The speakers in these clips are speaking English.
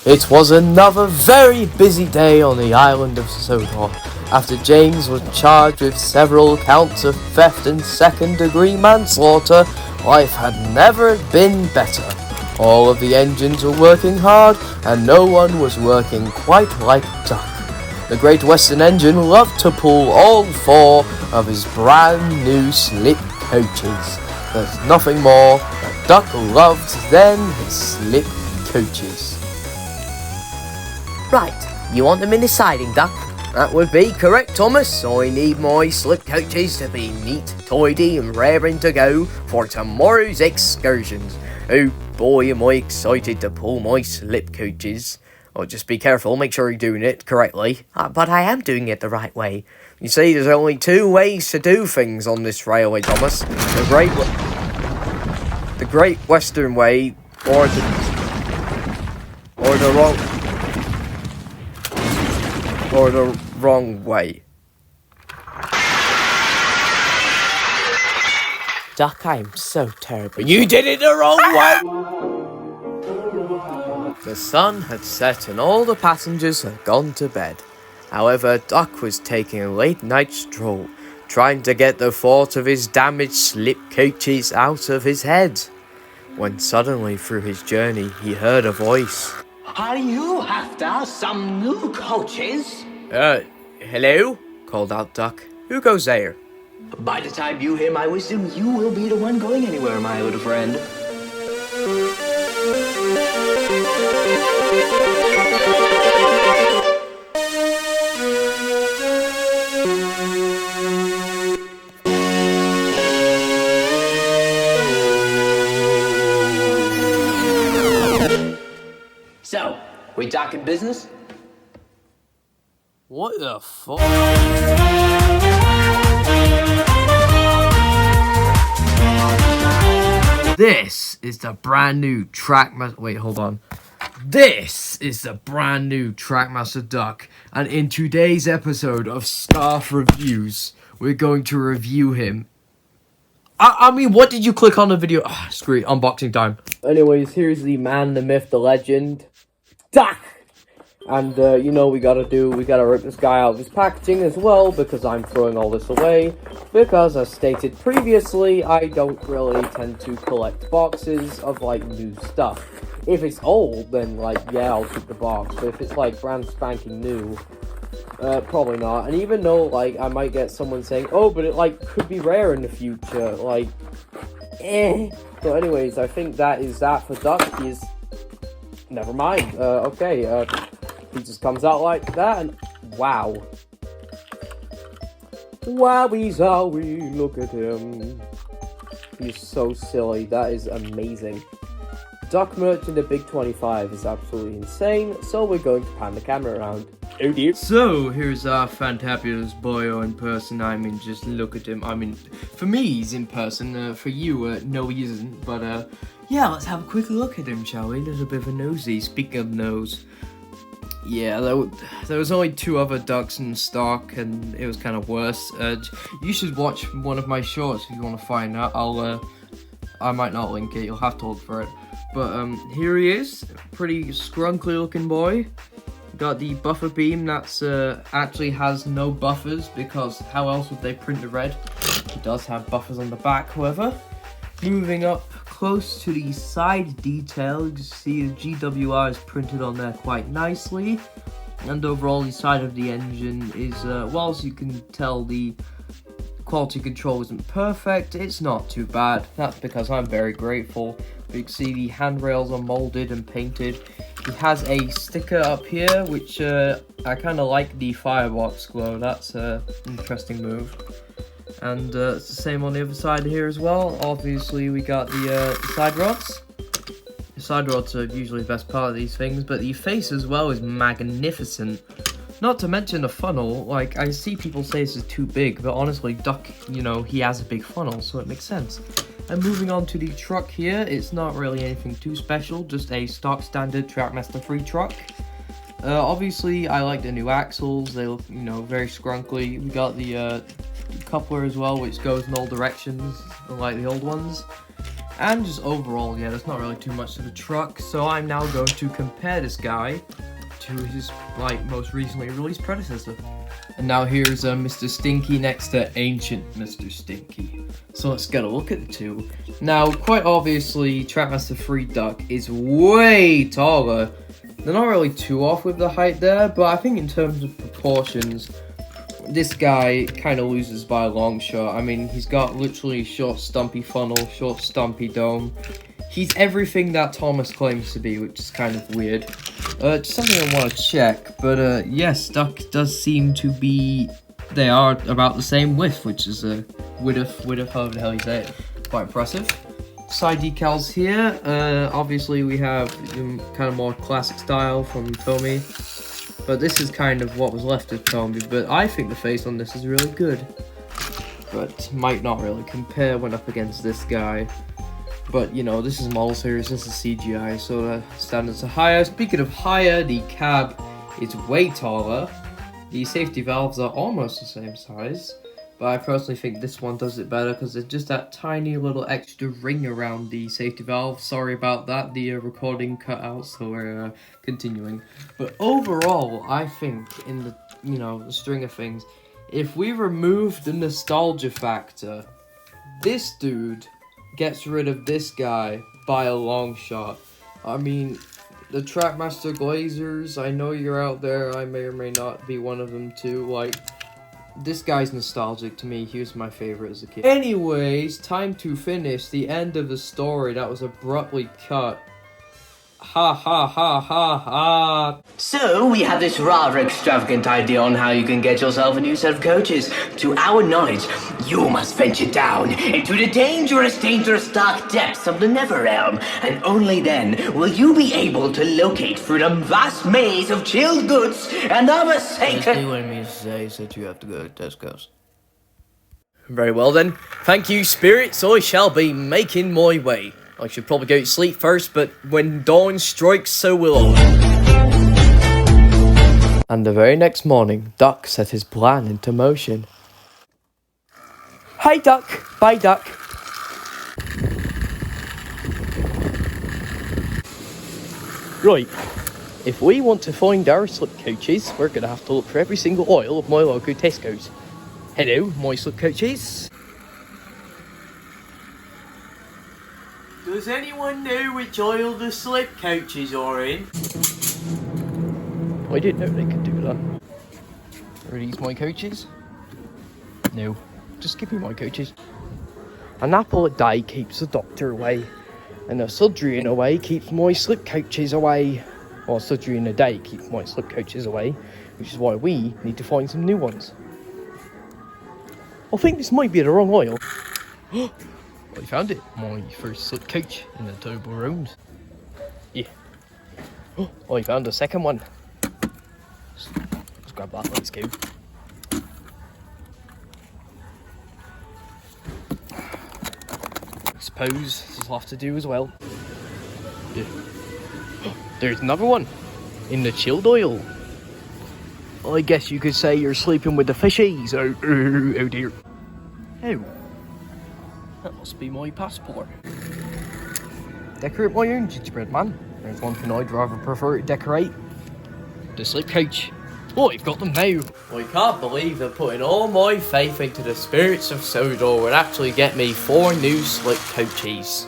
It was another very busy day on the island of Sodor, after James was charged with several counts of theft and second-degree manslaughter. Life had never been better. All of the engines were working hard, and no one was working quite like Duck. The Great Western Engine loved to pull all 4 of his brand new slip coaches. There's nothing more that Duck loved than his slip coaches. Right, you want them in the siding, Duck? That would be correct, Thomas. I need my slip coaches to be neat, tidy and raring to go for tomorrow's excursions. Oh boy, am I excited to pull my slip coaches. Oh, just be careful, make sure you're doing it correctly. But I am doing it the right way. You see, there's only 2 ways to do things on this railway, Thomas. The Great Western Way, or the wrong way. Duck, I am so terrible. You did it the wrong way! The sun had set and all the passengers had gone to bed. However, Duck was taking a late-night stroll, trying to get the thought of his damaged slip coaches out of his head. When suddenly, through his journey, he heard a voice. Are you after some new coaches? Hello? Called out Duck. Who goes there? By the time you hear my wisdom, you will be the one going anywhere, my little friend. So, we talking business? What the fuck? This is the brand new Trackmaster. Wait, hold on. This is the brand new Trackmaster Duck, and in today's episode of Staff Reviews, we're going to review him. I mean, what did you click on the video? Screw it, unboxing time. Anyways, here's the man, the myth, the legend, Duck! And, you know, we gotta rip this guy out of his packaging as well, because I'm throwing all this away, because, as stated previously, I don't really tend to collect boxes of, like, new stuff. If it's old, then, like, yeah, I'll keep the box, but if it's, like, brand spanking new, probably not. And even though, like, I might get someone saying, oh, but it, like, could be rare in the future, like, So anyways, I think that is that for Duck. Never mind. Okay, he just comes out like that, and wow. Wowie zowie, look at him. He's so silly, that is amazing. Duck merch in the Big 25 is absolutely insane, so we're going to pan the camera around. Oh dear. So, here's our fantabulous boyo in person. I mean, just look at him. I mean, for me, he's in person. For you, no, he isn't. But, yeah, let's have a quick look at him, shall we? A little bit of a nosy. Speaking of nose. Yeah, there was only 2 other ducks in stock, and it was kind of worse. You should watch one of my shorts if you want to find out. I might not link it. You'll have to look for it. But here he is, pretty scrunkly looking boy. Got the buffer beam that's actually has no buffers, because how else would they print the red? It does have buffers on the back, however. Moving up close to the side detail, you can see the GWR is printed on there quite nicely. And overall the side of the engine is, whilst you can tell the quality control isn't perfect, it's not too bad. That's because I'm very grateful. You can see the handrails are molded and painted. He has a sticker up here, which I kind of like the firebox glow. That's an interesting move. And it's the same on the other side here as well. Obviously, we got the side rods. The side rods are usually the best part of these things, but the face as well is magnificent. Not to mention the funnel. Like, I see people say this is too big, but honestly, Duck, you know, he has a big funnel, so it makes sense. And moving on to the truck here, it's not really anything too special, just a stock standard Trackmaster 3 truck. Obviously, I like the new axles. They look, you know, very scrunkly. We got the coupler as well, which goes in all directions, unlike the old ones. And just overall, yeah, there's not really too much to the truck, so I'm now going to compare this guy to his, like, most recently released predecessor. And now here's Mr. Stinky next to Ancient Mr. Stinky. So let's get a look at the two. Now, quite obviously, Trackmaster Duck is way taller. They're not really too off with the height there, but I think in terms of proportions, this guy kind of loses by a long shot. I mean, he's got literally short stumpy funnel, short stumpy dome. He's everything that Thomas claims to be, which is kind of weird. Just something I want to check, but yes, Duck does seem to be, they are about the same width, which is width, however the hell you say it. Quite impressive. Side decals here, obviously we have kind of more classic style from Tommy. But this is kind of what was left of Tommy, but I think the face on this is really good. But might not really compare when up against this guy. But, you know, this is model series, this is CGI, so the standards are higher. Speaking of higher, the cab is way taller. The safety valves are almost the same size. But I personally think this one does it better because there's just that tiny little extra ring around the safety valve. Sorry about that, the recording cut out, so we're continuing. But overall, I think in the, you know, the string of things, if we remove the nostalgia factor, this dude gets rid of this guy by a long shot. I mean, the Trackmaster Glazers, I know you're out there, I may or may not be one of them too, like, this guy's nostalgic to me. He was my favorite as a kid. Anyways, time to finish the end of the story that was abruptly cut. Ha ha ha ha ha. So, we have this rather extravagant idea on how you can get yourself a new set of coaches. To our knowledge, you must venture down into the dangerous dark depths of the Netherrealm, and only then will you be able to locate through the vast maze of chilled goods and other sacred... Basically what it means to say is that you have to go to Tesco's. Very well then. Thank you, spirits. I shall be making my way. I should probably go to sleep first, but when dawn strikes, so will I. And the very next morning, Duck set his plan into motion. Hey Duck! Bye Duck! Right, if we want to find our slip coaches, we're going to have to look for every single aisle of my local Tesco's. Hello, my slip coaches. Does anyone know which aisle the slip coaches are in? I didn't know they could do that. Are these my coaches? No. Just give me my coaches. An apple a day keeps the doctor away, and a surgery in a way keeps my slip coaches away. Or a surgery in a day keeps my slip coaches away, which is why we need to find some new ones. I think this might be the wrong aisle. I found it. My first slip coach in the Turbo Rounds. Yeah. I found a second one. Let's grab that, let's go. I suppose this will have to do as well. Yeah. There's another one. In the chilled oil. I guess you could say you're sleeping with the fishies. Oh dear. Oh. That must be my passport. Decorate my own gingerbread man. There's one thing I'd rather prefer to decorate. The slip coach. Oh, I've got them now. I can't believe they're putting all my faith into the spirits of Sodor would actually get me 4 new slip coaches.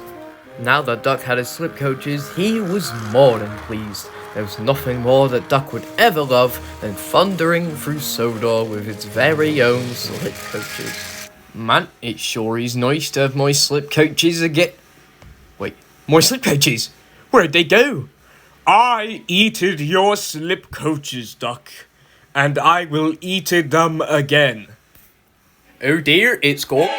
Now that Duck had his slip coaches, he was more than pleased. There was nothing more that Duck would ever love than thundering through Sodor with its very own slip coaches. Man, it sure is nice to have my slip coaches again. Wait, my slip coaches? Where'd they go? I eated your slip coaches, Duck, and I will eat them again. Oh dear, it's gone.